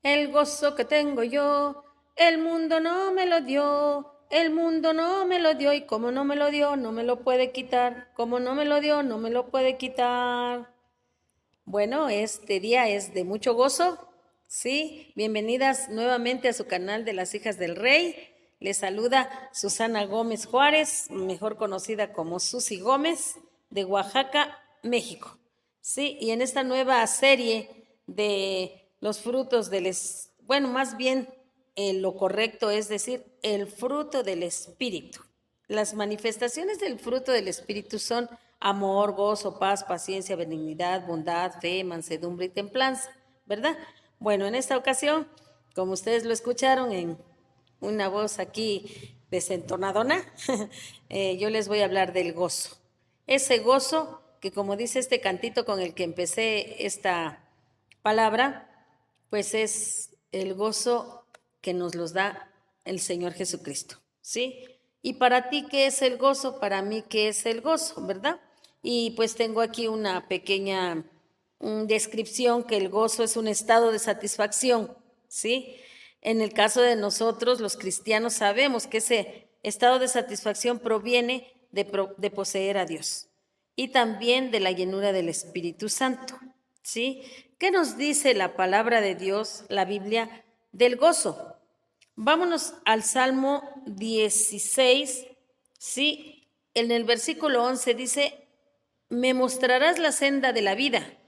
El gozo que tengo yo, el mundo no me lo dio, el mundo no me lo dio y como no me lo dio, no me lo puede quitar, como no me lo dio, no me lo puede quitar. Bueno, este día es de mucho gozo, ¿sí? Bienvenidas nuevamente a su canal de las Hijas del Rey. Les saluda Susana Gómez Juárez, mejor conocida como Susi Gómez, de Oaxaca, México. Sí, y en esta nueva serie de los frutos bueno, más bien lo correcto es decir, el fruto del Espíritu. Las manifestaciones del fruto del Espíritu son amor, gozo, paz, paciencia, benignidad, bondad, fe, mansedumbre y templanza, ¿verdad? Bueno, en esta ocasión, como ustedes lo escucharon en una voz aquí desentonadona, yo les voy a hablar del gozo. Ese gozo que, como dice este cantito con el que empecé esta palabra, pues es el gozo que nos los da el Señor Jesucristo, ¿sí? Y para ti, ¿qué es el gozo? Para mí, ¿qué es el gozo? ¿Verdad? Y pues tengo aquí una pequeña descripción que el gozo es un estado de satisfacción, ¿sí? En el caso de nosotros, los cristianos, sabemos que ese estado de satisfacción proviene de poseer a Dios y también de la llenura del Espíritu Santo, ¿sí? ¿Qué nos dice la palabra de Dios, la Biblia, del gozo? Vámonos al Salmo 16, ¿sí? En el versículo 11 dice, me mostrarás la senda de la vida,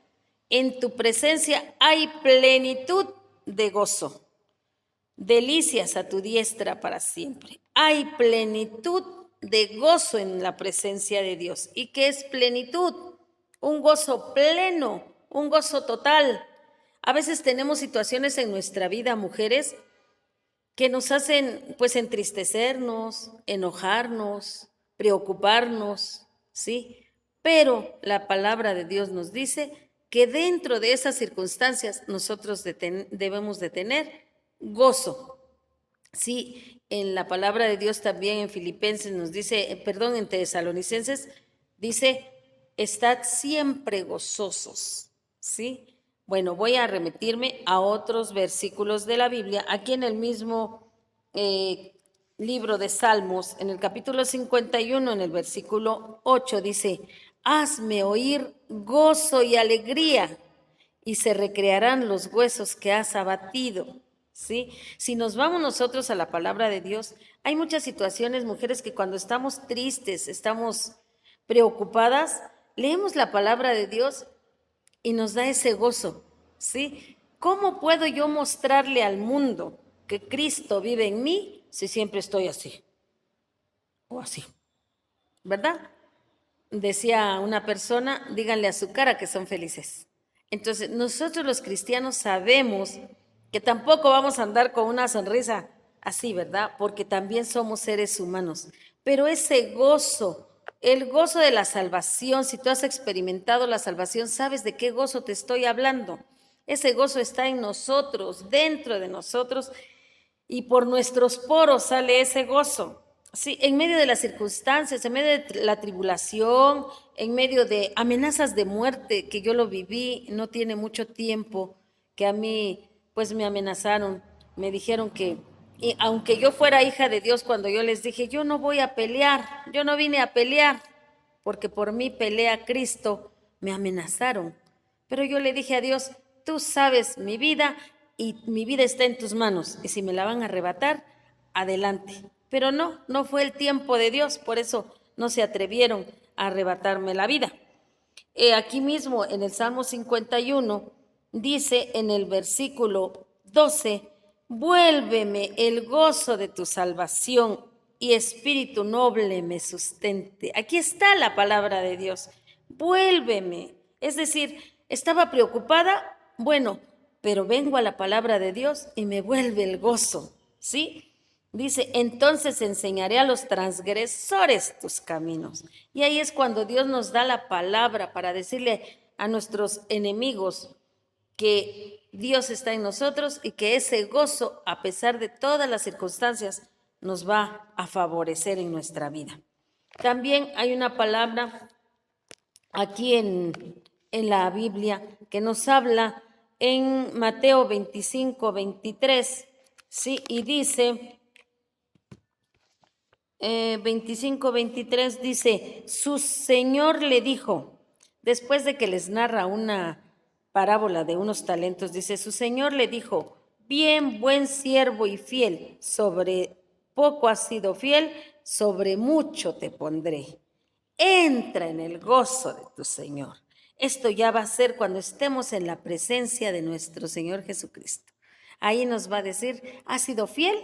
en tu presencia hay plenitud de gozo, delicias a tu diestra para siempre. Hay plenitud de gozo en la presencia de Dios. ¿Y qué es plenitud? Un gozo pleno, un gozo total. A veces tenemos situaciones en nuestra vida, mujeres, que nos hacen pues entristecernos, enojarnos, preocuparnos, ¿sí? Pero la palabra de Dios nos dice que dentro de esas circunstancias nosotros debemos de tener gozo. Sí, en la palabra de Dios también en Filipenses nos dice, perdón, en Tesalonicenses dice, estad siempre gozosos, ¿sí? Bueno, voy a remitirme a otros versículos de la Biblia, aquí en el mismo libro de Salmos, en el capítulo 51, en el versículo 8, dice, hazme oír gozo y alegría, y se recrearán los huesos que has abatido. ¿Sí? Si nos vamos nosotros a la palabra de Dios, hay muchas situaciones, mujeres, que cuando estamos tristes, estamos preocupadas, leemos la palabra de Dios y nos da ese gozo, ¿sí? ¿Cómo puedo yo mostrarle al mundo que Cristo vive en mí si siempre estoy así o así? ¿Verdad? Decía una persona, díganle a su cara que son felices. Entonces, nosotros los cristianos sabemos que tampoco vamos a andar con una sonrisa así, ¿verdad? Porque también somos seres humanos. Pero ese gozo, el gozo de la salvación, si tú has experimentado la salvación, sabes de qué gozo te estoy hablando. Ese gozo está en nosotros, dentro de nosotros, y por nuestros poros sale ese gozo. Sí, en medio de las circunstancias, en medio de la tribulación, en medio de amenazas de muerte, que yo lo viví no tiene mucho tiempo, que a mí pues me amenazaron, me dijeron que, y aunque yo fuera hija de Dios, cuando yo les dije, yo no voy a pelear, yo no vine a pelear, porque por mí pelea Cristo, me amenazaron. Pero yo le dije a Dios, tú sabes mi vida y mi vida está en tus manos, y si me la van a arrebatar, adelante. Pero no, no fue el tiempo de Dios, por eso no se atrevieron a arrebatarme la vida. Aquí mismo en el Salmo 51 dice en el versículo 12, vuélveme el gozo de tu salvación y espíritu noble me sustente. Aquí está la palabra de Dios, vuélveme. Es decir, estaba preocupada, bueno, pero vengo a la palabra de Dios y me vuelve el gozo, ¿sí? Dice, entonces enseñaré a los transgresores tus caminos. Y ahí es cuando Dios nos da la palabra para decirle a nuestros enemigos que Dios está en nosotros y que ese gozo, a pesar de todas las circunstancias, nos va a favorecer en nuestra vida. También hay una palabra aquí en la Biblia que nos habla en Mateo 25, 23, ¿sí? Y dice, 25, 23 dice, su Señor le dijo, después de que les narra una parábola de unos talentos, dice, su Señor le dijo, bien, buen siervo y fiel, sobre poco has sido fiel, sobre mucho te pondré. Entra en el gozo de tu Señor. Esto ya va a ser cuando estemos en la presencia de nuestro Señor Jesucristo. Ahí nos va a decir, ¿has sido fiel?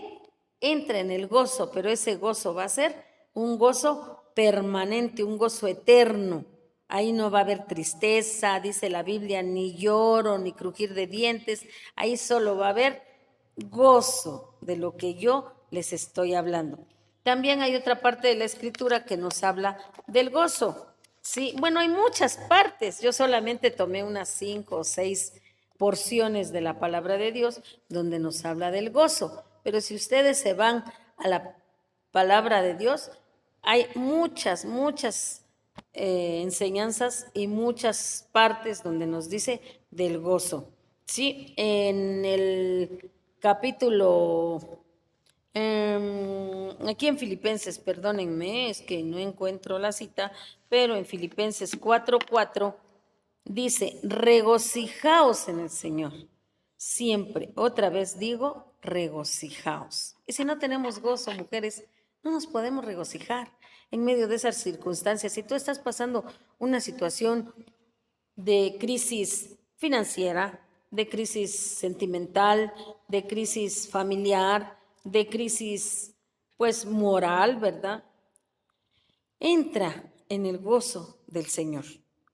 Entra en el gozo, pero ese gozo va a ser un gozo permanente, un gozo eterno. Ahí no va a haber tristeza, dice la Biblia, ni lloro, ni crujir de dientes. Ahí solo va a haber gozo de lo que yo les estoy hablando. También hay otra parte de la escritura que nos habla del gozo. Sí, bueno, hay muchas partes. Yo solamente tomé unas 5 o 6 porciones de la palabra de Dios donde nos habla del gozo. Pero si ustedes se van a la palabra de Dios, hay muchas enseñanzas y muchas partes donde nos dice del gozo. Sí, en el capítulo, aquí en Filipenses, perdónenme, es que no encuentro la cita, pero en Filipenses 4:4 dice, regocijaos en el Señor. Siempre, otra vez digo, regocijaos. Y si no tenemos gozo, mujeres, no nos podemos regocijar en medio de esas circunstancias. Si tú estás pasando una situación de crisis financiera, de crisis sentimental, de crisis familiar, de crisis pues moral, ¿verdad? Entra en el gozo del Señor.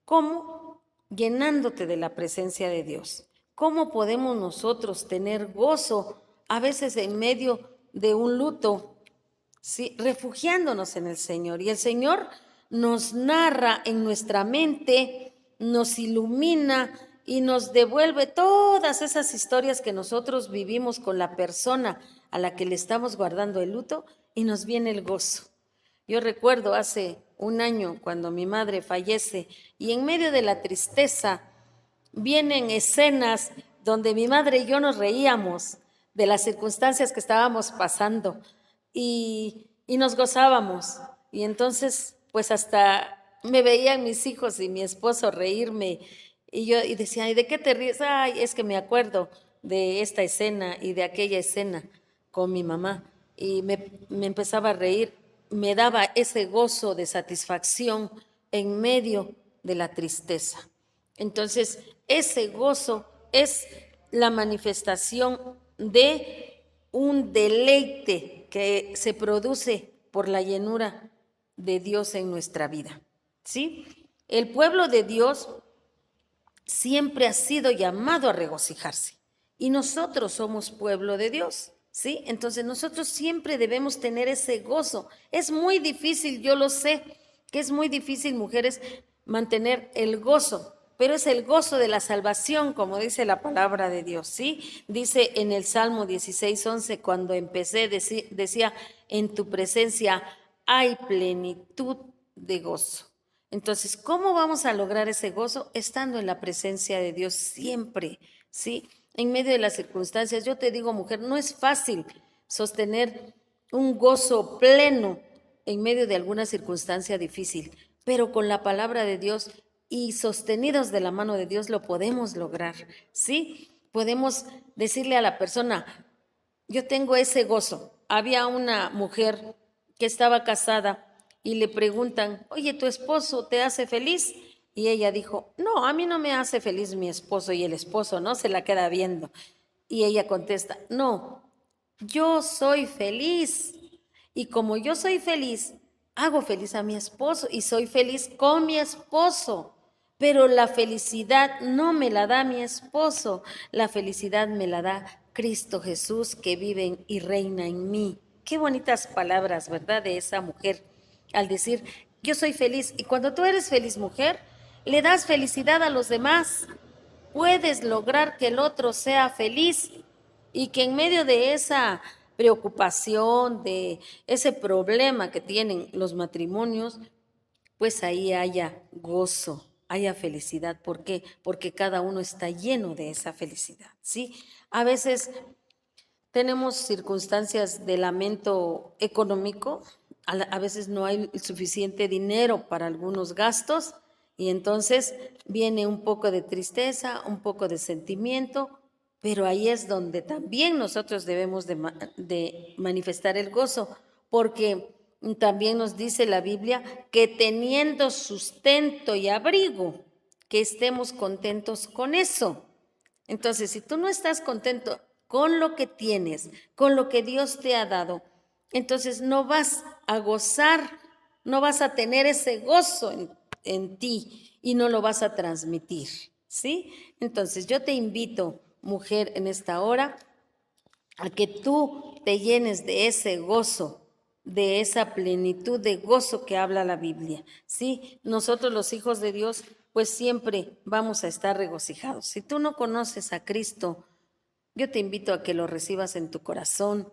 ¿Cómo? Llenándote de la presencia de Dios. ¿Cómo podemos nosotros tener gozo a veces en medio de un luto? ¿Sí? Refugiándonos en el Señor. Y el Señor nos narra en nuestra mente, nos ilumina y nos devuelve todas esas historias que nosotros vivimos con la persona a la que le estamos guardando el luto y nos viene el gozo. Yo recuerdo hace un año cuando mi madre fallece y en medio de la tristeza vienen escenas donde mi madre y yo nos reíamos de las circunstancias que estábamos pasando y nos gozábamos. Y entonces, pues hasta me veían mis hijos y mi esposo reírme y yo y decía, ¿y de qué te ríes? Ay, es que me acuerdo de esta escena y de aquella escena con mi mamá. Y me empezaba a reír, me daba ese gozo de satisfacción en medio de la tristeza. Entonces, ese gozo es la manifestación de un deleite que se produce por la llenura de Dios en nuestra vida. ¿Sí? El pueblo de Dios siempre ha sido llamado a regocijarse y nosotros somos pueblo de Dios. ¿Sí? Entonces nosotros siempre debemos tener ese gozo. Es muy difícil, yo lo sé, que es muy difícil, mujeres, mantener el gozo, pero es el gozo de la salvación, como dice la palabra de Dios, ¿sí? Dice en el Salmo 16:11, cuando empecé, decía, en tu presencia hay plenitud de gozo. Entonces, ¿cómo vamos a lograr ese gozo? Estando en la presencia de Dios siempre, ¿sí? En medio de las circunstancias. Yo te digo, mujer, no es fácil sostener un gozo pleno en medio de alguna circunstancia difícil, pero con la palabra de Dios y sostenidos de la mano de Dios lo podemos lograr, ¿sí? Podemos decirle a la persona, yo tengo ese gozo. Había una mujer que estaba casada y le preguntan, oye, ¿tu esposo te hace feliz? Y ella dijo, no, a mí no me hace feliz mi esposo. Y el esposo no se la queda viendo. Y ella contesta, no, yo soy feliz. Y como yo soy feliz, hago feliz a mi esposo y soy feliz con mi esposo. Pero la felicidad no me la da mi esposo, la felicidad me la da Cristo Jesús que vive y reina en mí. Qué bonitas palabras, ¿verdad? De esa mujer al decir, yo soy feliz. Y cuando tú eres feliz, mujer, le das felicidad a los demás. Puedes lograr que el otro sea feliz y que en medio de esa preocupación, de ese problema que tienen los matrimonios, pues ahí haya gozo, haya felicidad. ¿Por qué? Porque cada uno está lleno de esa felicidad, ¿sí? A veces tenemos circunstancias de lamento económico, a veces no hay suficiente dinero para algunos gastos y entonces viene un poco de tristeza, un poco de sentimiento, pero ahí es donde también nosotros debemos de manifestar el gozo, porque también nos dice la Biblia que teniendo sustento y abrigo, que estemos contentos con eso. Entonces, si tú no estás contento con lo que tienes, con lo que Dios te ha dado, entonces no vas a gozar, no vas a tener ese gozo en ti y no lo vas a transmitir, ¿sí? Entonces, yo te invito, mujer, en esta hora, a que tú te llenes de ese gozo, de esa plenitud de gozo que habla la Biblia, ¿sí? Nosotros los hijos de Dios, pues siempre vamos a estar regocijados. Si tú no conoces a Cristo, yo te invito a que lo recibas en tu corazón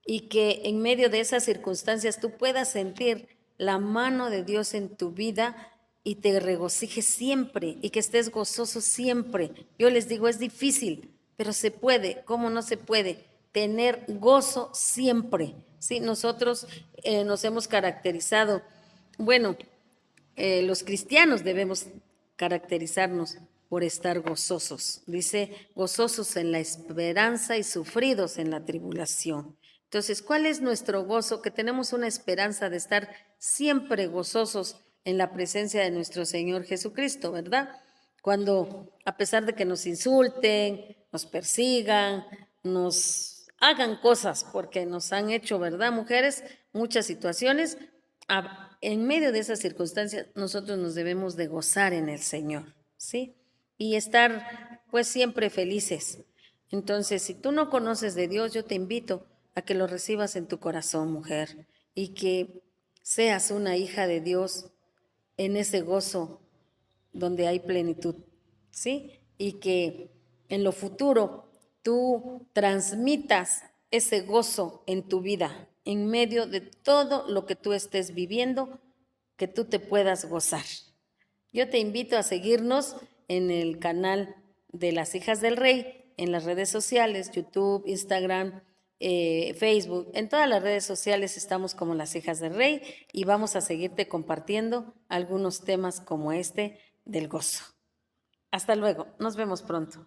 y que en medio de esas circunstancias tú puedas sentir la mano de Dios en tu vida y te regocijes siempre y que estés gozoso siempre. Yo les digo, es difícil, pero se puede. ¿Cómo no se puede? Tener gozo siempre. Sí, nosotros nos hemos caracterizado, bueno, los cristianos debemos caracterizarnos por estar gozosos. Dice, gozosos en la esperanza y sufridos en la tribulación. Entonces, ¿cuál es nuestro gozo? Que tenemos una esperanza de estar siempre gozosos en la presencia de nuestro Señor Jesucristo, ¿verdad? Cuando, a pesar de que nos insulten, nos persigan, nos hagan cosas, porque nos han hecho, ¿verdad, mujeres? Muchas situaciones. En medio de esas circunstancias, nosotros nos debemos de gozar en el Señor, ¿sí? Y estar, pues, siempre felices. Entonces, si tú no conoces de Dios, yo te invito a que lo recibas en tu corazón, mujer, y que seas una hija de Dios en ese gozo donde hay plenitud, ¿sí? Y que en lo futuro tú transmitas ese gozo en tu vida, en medio de todo lo que tú estés viviendo, que tú te puedas gozar. Yo te invito a seguirnos en el canal de las Hijas del Rey, en las redes sociales, YouTube, Instagram, Facebook, en todas las redes sociales estamos como las Hijas del Rey y vamos a seguirte compartiendo algunos temas como este del gozo. Hasta luego, nos vemos pronto.